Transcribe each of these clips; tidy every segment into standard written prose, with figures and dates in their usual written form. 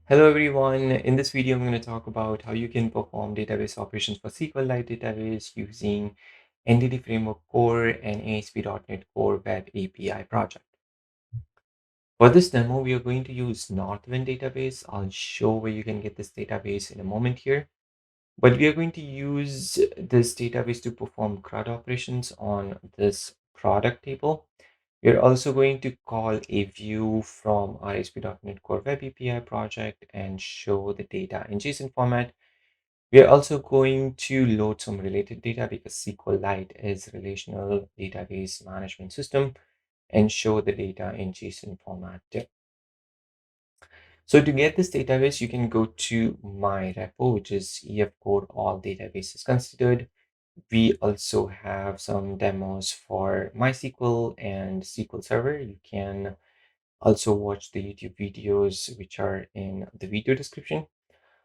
Hello everyone. In this video, I'm going to talk about how you can perform database operations for SQLite database using Entity Framework Core and ASP.NET Core Web API project. For this demo, we are going to use Northwind database. I'll show where you can get this database in a moment here. But we are going to use this database to perform CRUD operations on this product table. We're also going to call a view from our ASP.NET Core Web API project and show the data in JSON format. We are also going to load some related data because SQLite is relational database management system and show the data in JSON format. So to get this database, you can go to my repo, which is ef code all databases considered. We also have some demos for MySQL and SQL Server. You can also watch the YouTube videos, which are in the video description.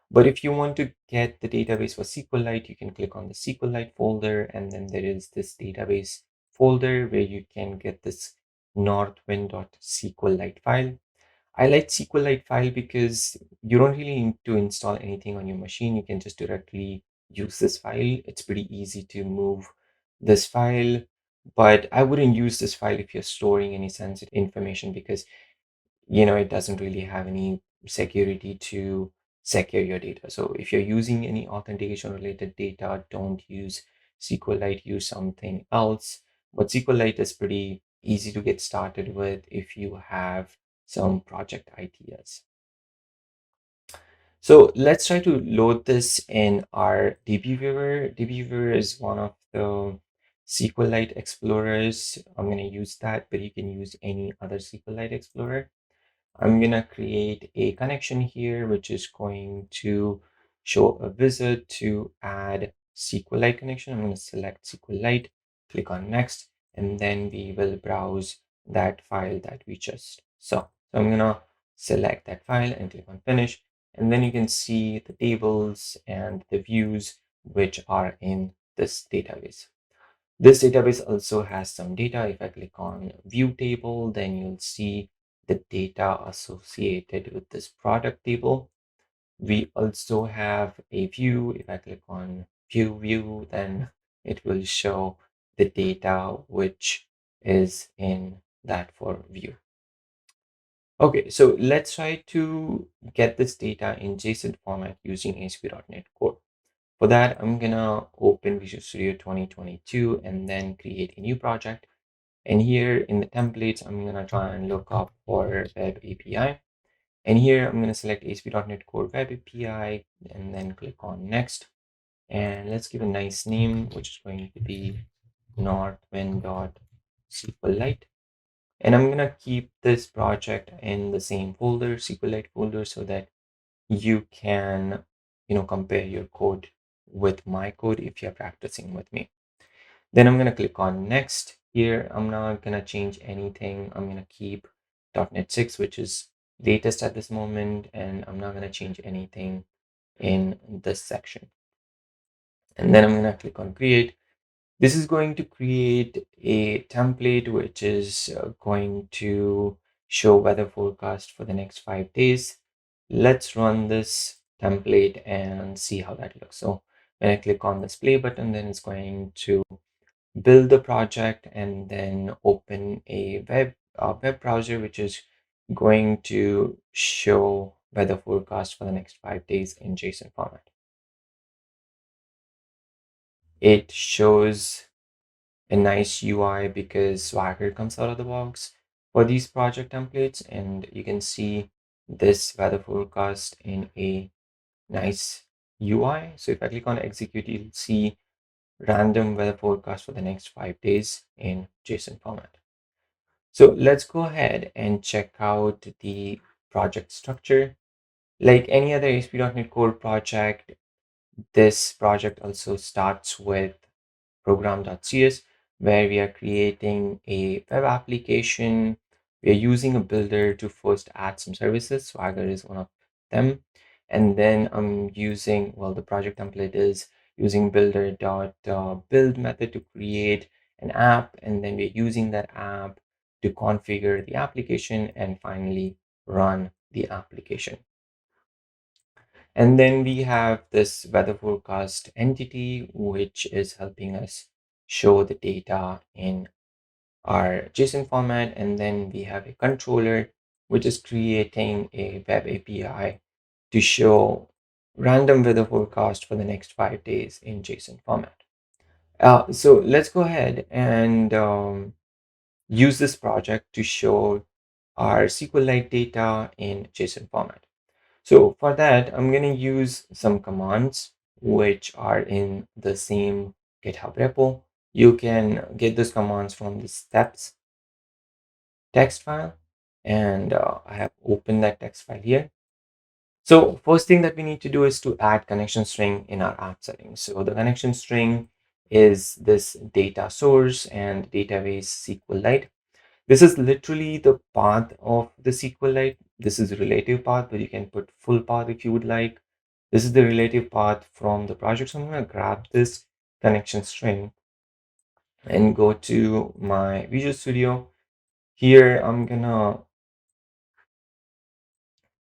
But if you want to get the database for SQLite, you can click on the SQLite folder, and then there is this database folder where you can get this northwind.sqlite file. I like SQLite file because you don't really need to install anything on your machine. You can just directly use this file. It's pretty easy to move this file, but I wouldn't use this file if you're storing any sensitive information because it doesn't really have any security to secure your data. So if you're using any authentication related data, don't use SQLite, use something else. But SQLite is pretty easy to get started with if you have some project ideas. So let's try to load this in our DB viewer. DB viewer is one of the SQLite explorers. I'm going to use that, but you can use any other SQLite explorer. I'm going to create a connection here, which is going to show a wizard to add SQLite connection. I'm going to select SQLite, click on next, and then we will browse that file that we just saw. So I'm going to select that file and click on finish. And then you can see the tables and the views which are in this database. This database also has some data. If I click on view table, then you'll see the data associated with this product table. We also have a view. If I click on view, then it will show the data which is in that for view. Okay, so let's try to get this data in JSON format using ASP.NET Core. For that, I'm gonna open Visual Studio 2022 and then create a new project. And here in the templates, I'm gonna try and look up for Web API. And here I'm gonna select ASP.NET Core Web API and then click on Next. And let's give a nice name, which is going to be Northwind.SQLite. And I'm gonna keep this project in the same folder, SQLite folder, so that you can, compare your code with my code if you're practicing with me. Then I'm gonna click on next. Here, I'm not gonna change anything. I'm gonna keep .NET 6, which is latest at this moment, and I'm not gonna change anything in this section. And then I'm gonna click on create. This is going to create a template which is going to show weather forecast for the next 5 days. Let's run this template and see how that looks. So when I click on this play button, then it's going to build the project and then open a web browser, which is going to show weather forecast for the next 5 days in JSON format. It shows a nice UI because Swagger comes out of the box for these project templates, and you can see this weather forecast in a nice UI. So if I click on execute, you'll see random weather forecast for the next 5 days in JSON format. So let's go ahead and check out the project structure. Like any other ASP.NET Core project, this project also starts with program.cs, where we are creating a web application. We are using a builder to first add some services. Swagger is one of them. And then I'm using, well, the project template is using builder.build method to create an app. And then we're using that app to configure the application and finally run the application. And then we have this weather forecast entity, which is helping us show the data in our JSON format. And then we have a controller, which is creating a web API to show random weather forecast for the next 5 days in JSON format. So let's go ahead and use this project to show our SQLite data in JSON format. So for that, I'm going to use some commands which are in the same GitHub repo. You can get those commands from the steps text file, and I have opened that text file here. So first thing that we need to do is to add connection string in our app settings. So the connection string is this data source and database SQLite. This is literally the path of the SQLite. This is a relative path, but you can put full path if you would like. This is the relative path from the project. So I'm going to grab this connection string and go to my Visual Studio. Here, I'm going to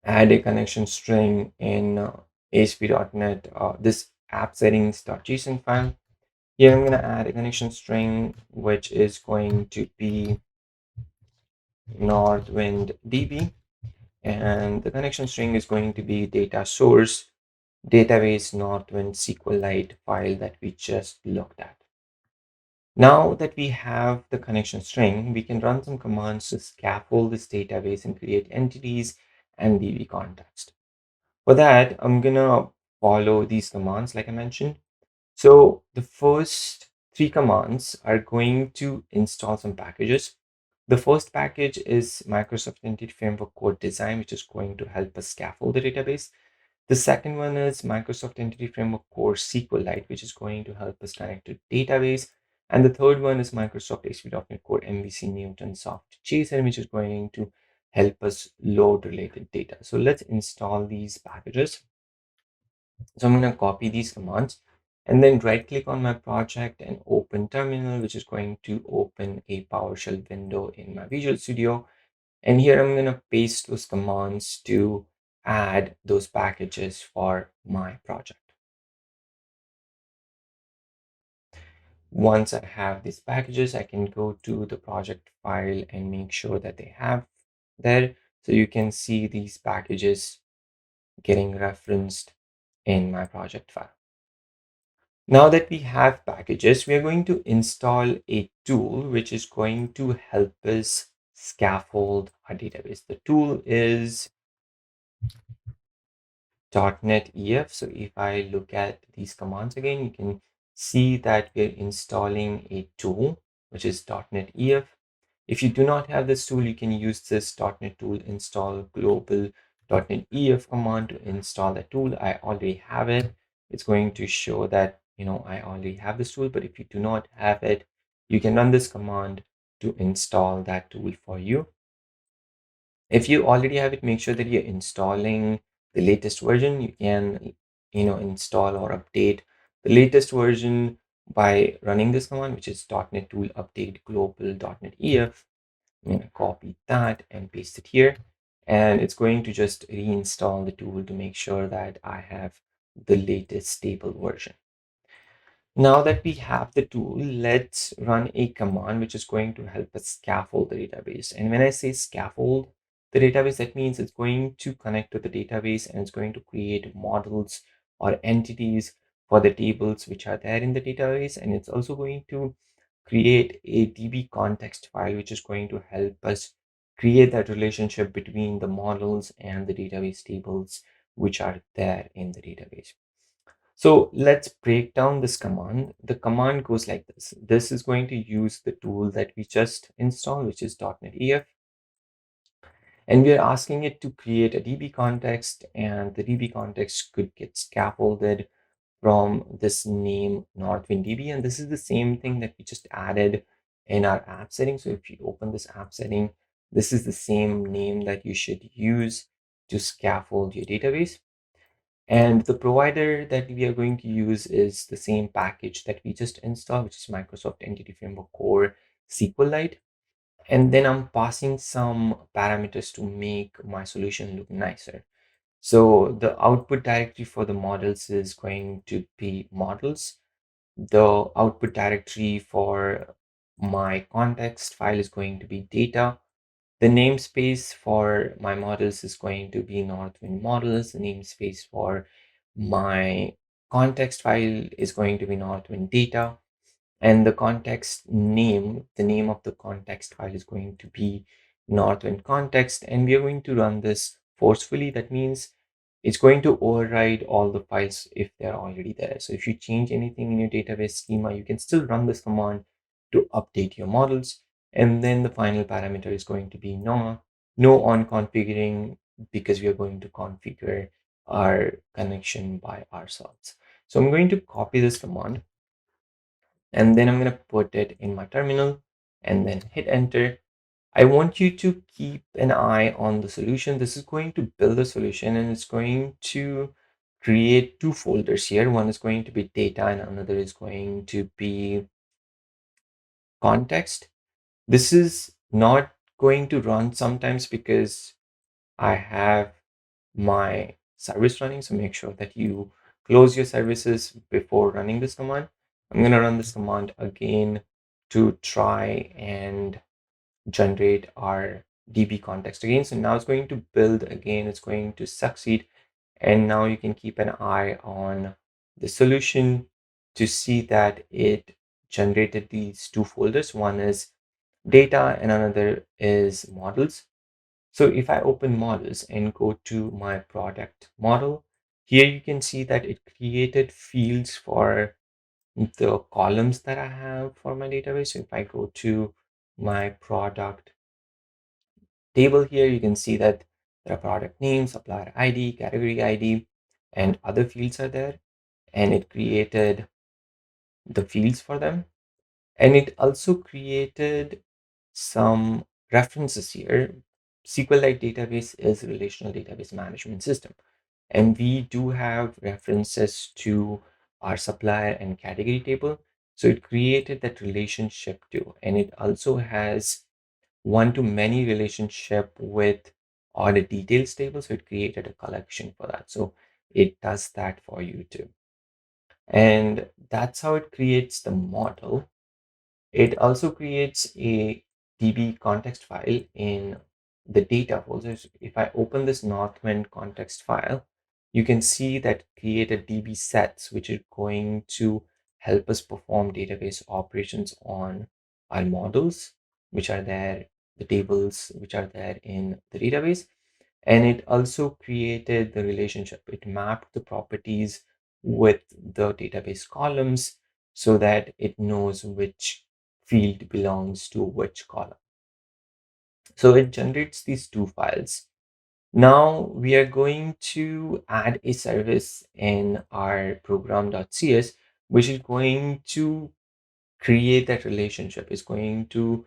add a connection string in ASP.NET, this app settings.json file. Here, I'm going to add a connection string, which is going to be NorthwindDB. And the connection string is going to be data source database Northwind SQLite file that we just looked at. Now that we have the connection string, we can run some commands to scaffold this database and create entities and dbcontext. For that, I'm gonna follow these commands like I mentioned. So the first three commands are going to install some packages. The first package is Microsoft.EntityFrameworkCore.Design, which is going to help us scaffold the database. The second one is Microsoft.EntityFrameworkCore.Sqlite, which is going to help us connect to database. And the third one is Microsoft.AspNet Core.Mvc.NewtonsoftJson, which is going to help us load related data. So let's install these packages. So I'm going to copy these commands and then right click on my project and open terminal, which is going to open a PowerShell window in my Visual Studio. And here I'm going to paste those commands to add those packages for my project. Once I have these packages, I can go to the project file and make sure that they have there. So you can see these packages getting referenced in my project file. Now that we have packages, we are going to install a tool which is going to help us scaffold our database. The tool is dotnet-ef. So if I look at these commands again, you can see that we're installing a tool, which is dotnet-ef. If you do not have this tool, you can use this .NET tool install global .NET-ef command to install the tool. I already have it. It's going to show that, I already have this tool, but if you do not have it, you can run this command to install that tool for you. If you already have it, make sure that you're installing the latest version. You can, install or update the latest version by running this command, which is .NET tool update global .NET-ef. I'm going to copy that and paste it here. And it's going to just reinstall the tool to make sure that I have the latest stable version. Now that we have the tool, let's run a command which is going to help us scaffold the database. And when I say scaffold the database, that means it's going to connect to the database and it's going to create models or entities for the tables which are there in the database. And it's also going to create a dbcontext file, which is going to help us create that relationship between the models and the database tables which are there in the database. So let's break down this command. The command goes like this. This is going to use the tool that we just installed, which is .NET-ef. And we are asking it to create a DB context, and the DB context could get scaffolded from this name NorthwindDB. And this is the same thing that we just added in our app setting. So if you open this app setting, this is the same name that you should use to scaffold your database. And the provider that we are going to use is the same package that we just installed, which is Microsoft Entity Framework Core SQLite. And then I'm passing some parameters to make my solution look nicer. So the output directory for the models is going to be models. The output directory for my context file is going to be data. The namespace for my models is going to be Northwind models. The namespace for my context file is going to be Northwind data. And the context name, the name of the context file is going to be Northwind context. And we are going to run this forcefully. That means it's going to override all the files if they're already there. So if you change anything in your database schema, you can still run this command to update your models. And then the final parameter is going to be no on configuring, because we are going to configure our connection by ourselves. So I'm going to copy this command, and then I'm going to put it in my terminal and then hit enter. I want you to keep an eye on the solution. This is going to build a solution, and it's going to create two folders here. One is going to be data and another is going to be context. This is not going to run sometimes because I have my service running. So make sure that you close your services before running this command. I'm going to run this command again to try and generate our DB context again. So now it's going to build again, it's going to succeed. And now you can keep an eye on the solution to see that it generated these two folders. One is data and another is models. So if I open models and go to my product model, here you can see that it created fields for the columns that I have for my database. So if I go to my product table here, you can see that there are product names, supplier ID, category ID, and other fields are there. And it created the fields for them. And it also created some references here. SQLite database is a relational database management system. And we do have references to our supplier and category table. So it created that relationship too. And it also has one-to-many relationship with order details table. So it created a collection for that. So it does that for you too. And that's how it creates the model. It also creates a DB context file in the data folder. So if I open this Northwind context file, you can see that created DB sets, which are going to help us perform database operations on our models, which are there, the tables which are there in the database. And it also created the relationship. It mapped the properties with the database columns so that it knows which field belongs to which column. So it generates these two files. Now we are going to add a service in our program.cs, which is going to create that relationship, is going to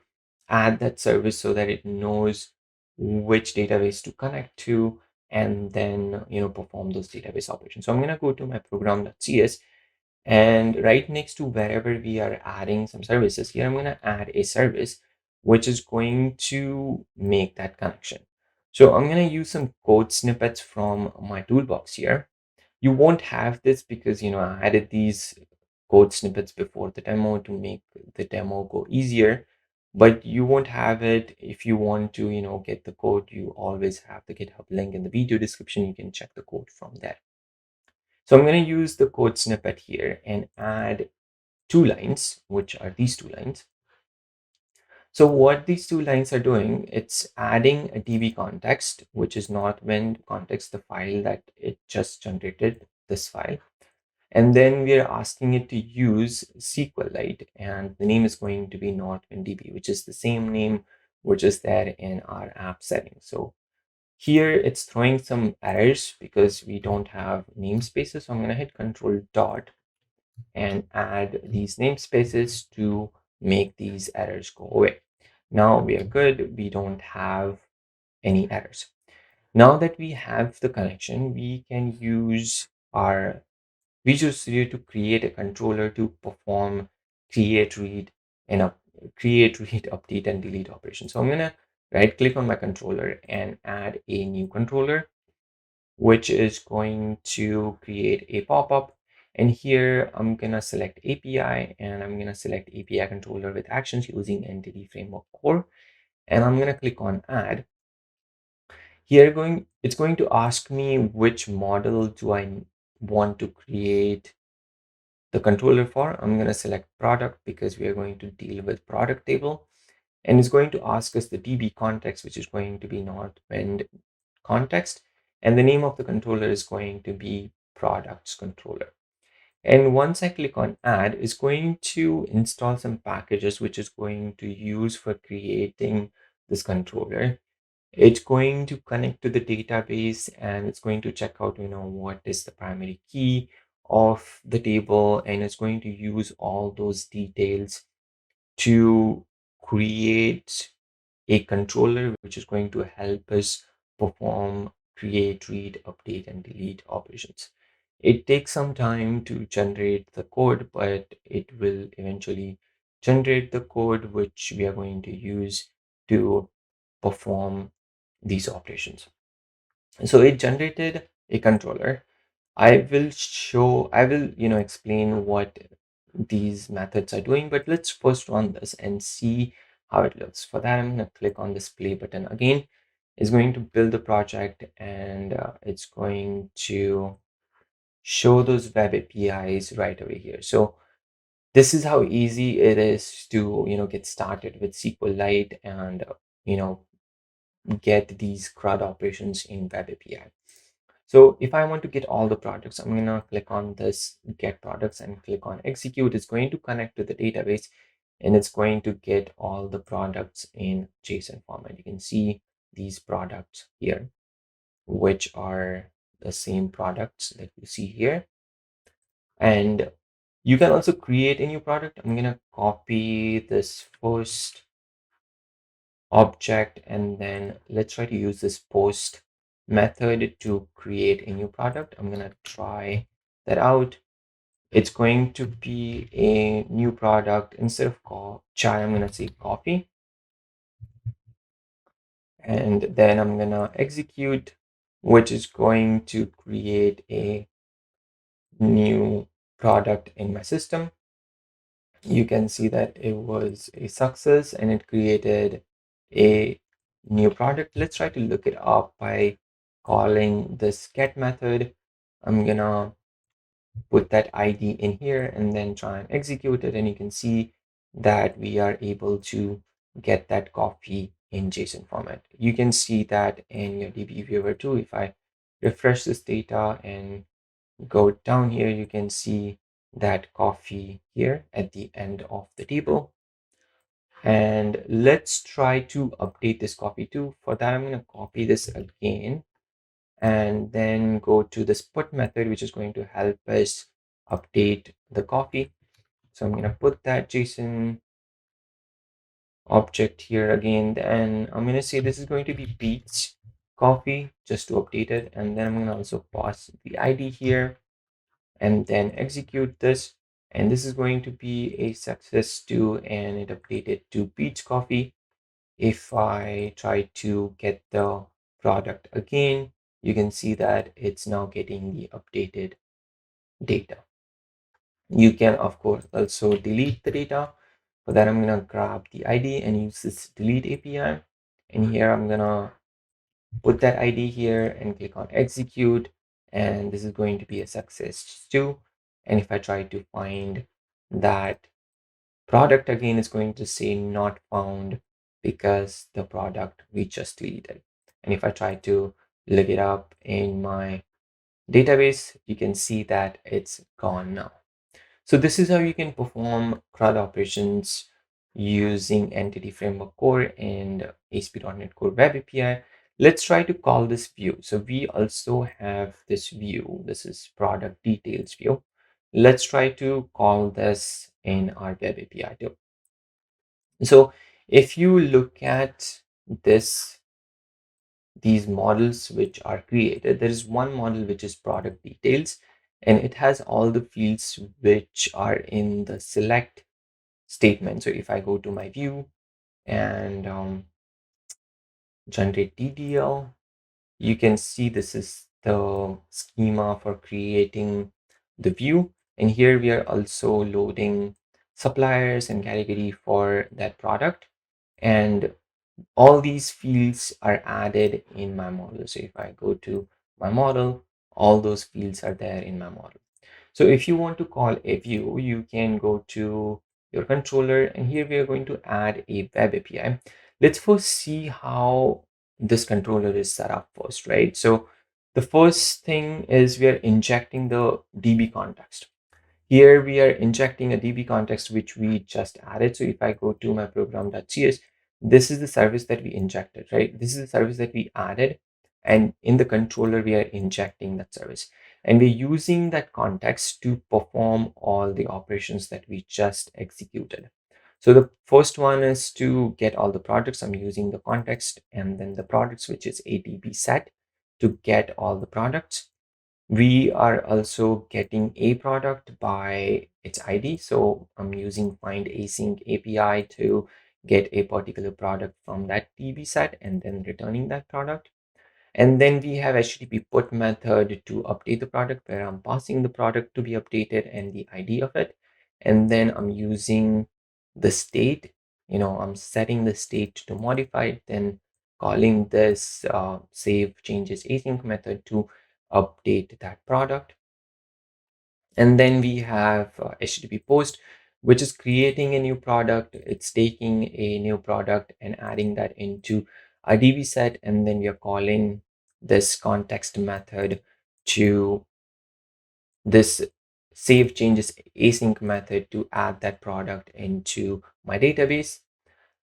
add that service so that it knows which database to connect to and then perform those database operations. So I'm going to go to my program.cs, and right next to wherever we are adding some services here, I'm going to add a service which is going to make that connection. So I'm going to use some code snippets from my toolbox here. You won't have this because I added these code snippets before the demo to make the demo go easier, but you won't have it. If you want to get the code, you always have the GitHub link in the video description. You can check the code from there. So I'm going to use the code snippet here and add two lines, which are these two lines. So what these two lines are doing, it's adding a DB context, which is Northwind context, the file that it just generated, this file. And then we are asking it to use SQLite, and the name is going to be NorthwindDB, which is the same name which is there in our app settings. So here it's throwing some errors because we don't have namespaces. So I'm going to hit Control dot and add these namespaces to make these errors go away. Now we are good. We don't have any errors. Now that we have the connection, we can use our Visual Studio to create a controller to perform create, read, and create, read, update, and delete operations. So I'm going to right click on my controller and add a new controller. which is going to create a pop-up. And here I'm going to select API, and I'm going to select API controller with actions using Entity Framework Core. And I'm going to click on add. Here it's going to ask me which model do I want to create the controller for. I'm going to select product because we are going to deal with product table. And it's going to ask us the DB context, which is going to be Northwind context. And the name of the controller is going to be products controller. And once I click on add, it's going to install some packages, which is going to use for creating this controller. It's going to connect to the database, and it's going to check out, what is the primary key of the table. And it's going to use all those details to create a controller, which is going to help us perform create, read, update, and delete operations. It takes some time to generate the code, but it will eventually generate the code which we are going to use to perform these operations. So it generated a controller. I will, explain what these methods are doing, but let's first run this and see how it looks. For that, I'm going to click on this play button again. It's going to build the project, and it's going to show those web APIs right away here. So this is how easy it is to, get started with SQLite and, get these CRUD operations in web API. So if I want to get all the products, I'm going to click on this get products and click on execute. It's going to connect to the database, and it's going to get all the products in JSON format. You can see these products here, which are the same products that you see here. And you can also create a new product. I'm going to copy this first object, and then let's try to use this post method to create a new product. I'm going to try that out. It's going to be a new product. Instead of chai, I'm going to say coffee. And then I'm going to execute, which is going to create a new product in my system. You can see that it was a success and it created a new product. Let's try to look it up by calling this get method. I'm gonna put that ID in here and then try and execute it. And you can see that we are able to get that coffee in JSON format. You can see that in your DB viewer too. If I refresh this data and go down here, you can see that coffee here at the end of the table. And let's try to update this coffee too. For that, I'm going to copy this again and then go to this put method, which is going to help us update the coffee. So I'm going to put that JSON object here again, and I'm going to say this is going to be Pete's coffee just to update it. And then I'm going to also pass the ID here and then execute this. And this is going to be a success too, and it updated to Pete's coffee. If I try to get the product again, you can see that it's now getting the updated data. You can, of course, also delete the data. For that, I'm going to grab the ID and use this delete API. And here I'm going to put that ID here and click on execute. And this is going to be a success too. And if I try to find that product again, it's going to say not found because the product we just deleted. And if I try to look it up in my database, you can see that it's gone now. So this is how you can perform CRUD operations using Entity Framework Core and ASP.NET Core Web API. Let's try to call this view. So we also have this view. This is product details view. Let's try to call this in our Web API too. So if you look at these models which are created, there is one model which is product details, and it has all the fields which are in the select statement. So if I go to my view and generate DDL, you can see this is the schema for creating the view. And here we are also loading suppliers and category for that product. And all these fields are added in my model. So if I go to my model, all those fields are there in my model. So if you want to call a view, you can go to your controller, and here we are going to add a web API. Let's first see how this controller is set up first, right? So the first thing is we are injecting the DB context. Here we are injecting a DB context, which we just added. So if I go to my program.cs, this is the service that we injected, right? This is the service that we added. And in the controller, we are injecting that service. And we're using that context to perform all the operations that we just executed. So the first one is to get all the products. I'm using the context and then the products, which is a DB set to get all the products. We are also getting a product by its ID. So I'm using find async API to get a particular product from that DB set and then returning that product. And then we have HTTP put method to update the product, where I'm passing the product to be updated and the ID of it. And then I'm using the state, I'm setting the state to modify it, then calling this save changes async method to update that product. And then we have HTTP post, which is creating a new product. It's taking a new product and adding that into a DB set. And then we are calling this context method to this save changes async method to add that product into my database.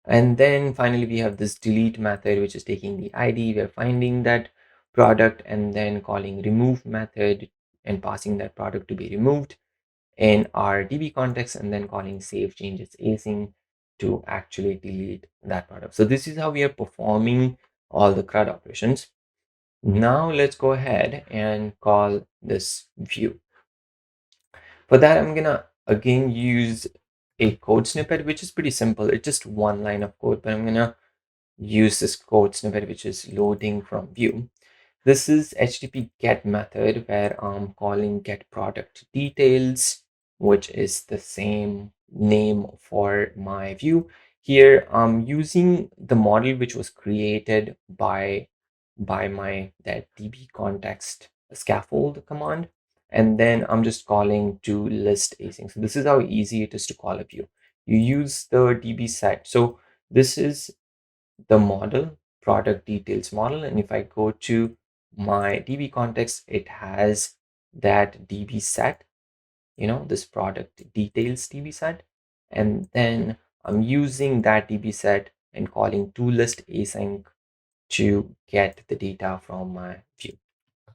And then finally, we have this delete method, which is taking the ID. We're finding that product and then calling remove method and passing that product to be removed in our DB context, and then calling save changes async to actually delete that product. So this is how we are performing all the CRUD operations. Now let's go ahead and call this view. For that, I'm gonna again use a code snippet, which is pretty simple. It's just one line of code, but I'm gonna use this code snippet, which is loading from view. This is HTTP get method where I'm calling get product details, which is the same name for my view. Here I'm using the model which was created by my that db context scaffold command, and then I'm just calling to list async. So this is how easy it is to call a view. You use the db set. So this is the model, product details model, and if I go to my db context, it has that db set, this product details db set, and then I'm using that db set and calling to list async to get the data from my view.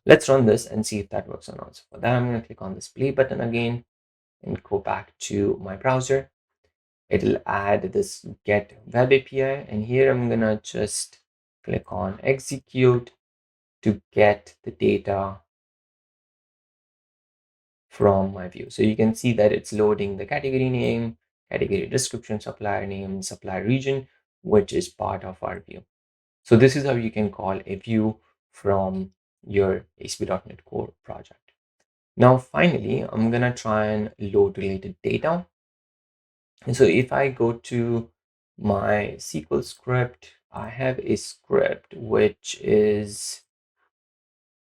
Let's run this and see if that works or not. So for that, I'm going to click on this play button again and go back to my browser. It'll add this get web API, and here I'm gonna just click on execute to get the data from my view. So you can see that it's loading the category name, category description, supplier name, supplier region, which is part of our view. So this is how you can call a view from your ASP.NET Core project. Now, finally, I'm gonna try and load related data. And so if I go to my SQL script, I have a script which is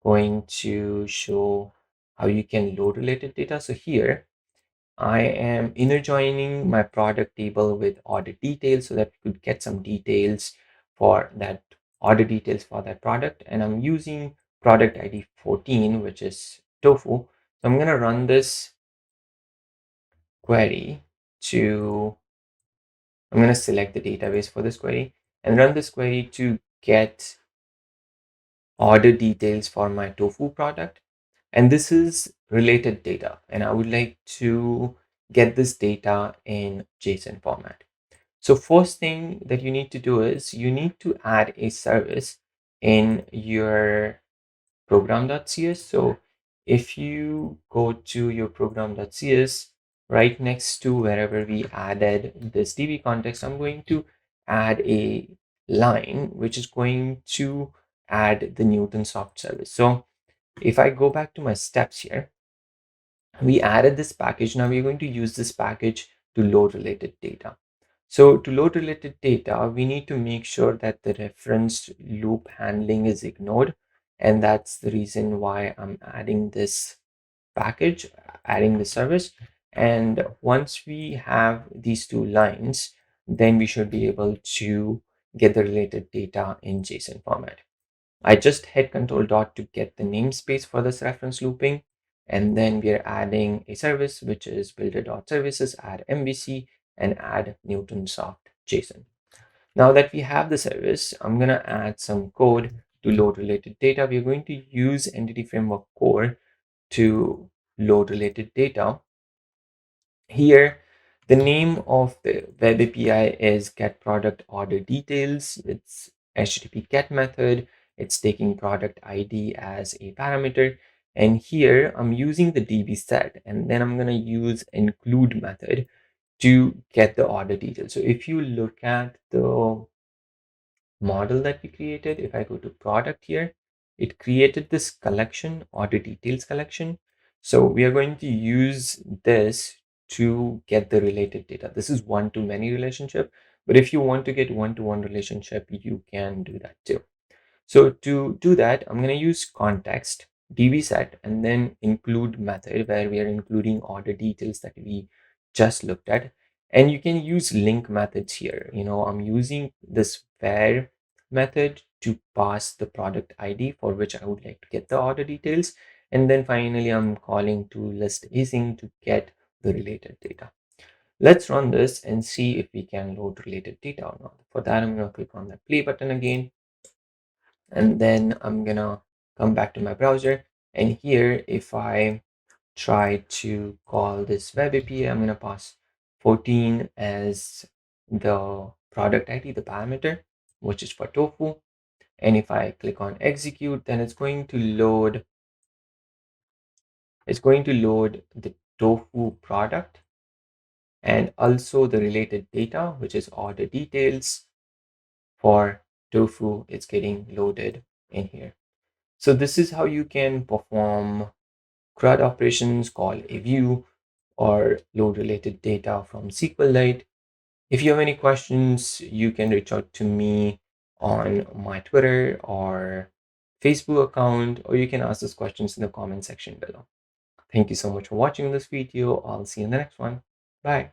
going to show how you can load related data. So here I am inner joining my product table with order details so that we could get some details for that order details for that product. And I'm using product ID 14, which is tofu. So I'm going to run this query to, I'm going to select the database for this query and run this query to get order details for my tofu product. And this is related data, and I would like to get this data in JSON format. So first thing that you need to do is you need to add a service in your program.cs. So if you go to your program.cs, right next to wherever we added this db context, I'm going to add a line which is going to add the Newtonsoft service. So If I go back to my steps here, we added this package. Now we're going to use this package to load related data. So to load related data, we need to make sure that the reference loop handling is ignored. And that's the reason why I'm adding this package, adding the service. And once we have these two lines, then we should be able to get the related data in JSON format. I just hit control dot to get the namespace for this reference looping. And then we are adding a service, which is builder.services, add MVC, and add NewtonsoftJson. Now that we have the service, I'm going to add some code to load related data. We're going to use Entity Framework Core to load related data. Here, the name of the web API is get product order details. It's HTTP get method. It's taking product ID as a parameter. And here I'm using the DB set, and then I'm going to use include method to get the order details. So if you look at the model that we created, if I go to product here, it created this collection, order details collection. So we are going to use this to get the related data. This is one-to-many relationship, but if you want to get one-to-one relationship, you can do that too. So to do that, I'm going to use context dbset and then include method where we are including order details that we just looked at. And you can use link methods here. I'm using this where method to pass the product ID for which I would like to get the order details. And then finally, I'm calling to list async to get the related data. Let's run this and see if we can load related data or not. For that, I'm going to click on the play button again. And then I'm gonna come back to my browser. And here, if I try to call this web API, I'm gonna pass 14 as the product ID, the parameter, which is for tofu. And if I click on execute, then it's going to load the tofu product and also the related data, which is order details for tofu. It's getting loaded in here. So this is how you can perform CRUD operations, call a view, or load related data from SQLite. If you have any questions, you can reach out to me on my Twitter or Facebook account, or you can ask those questions in the comment section below. Thank you so much for watching this video. I'll see you in the next one. Bye.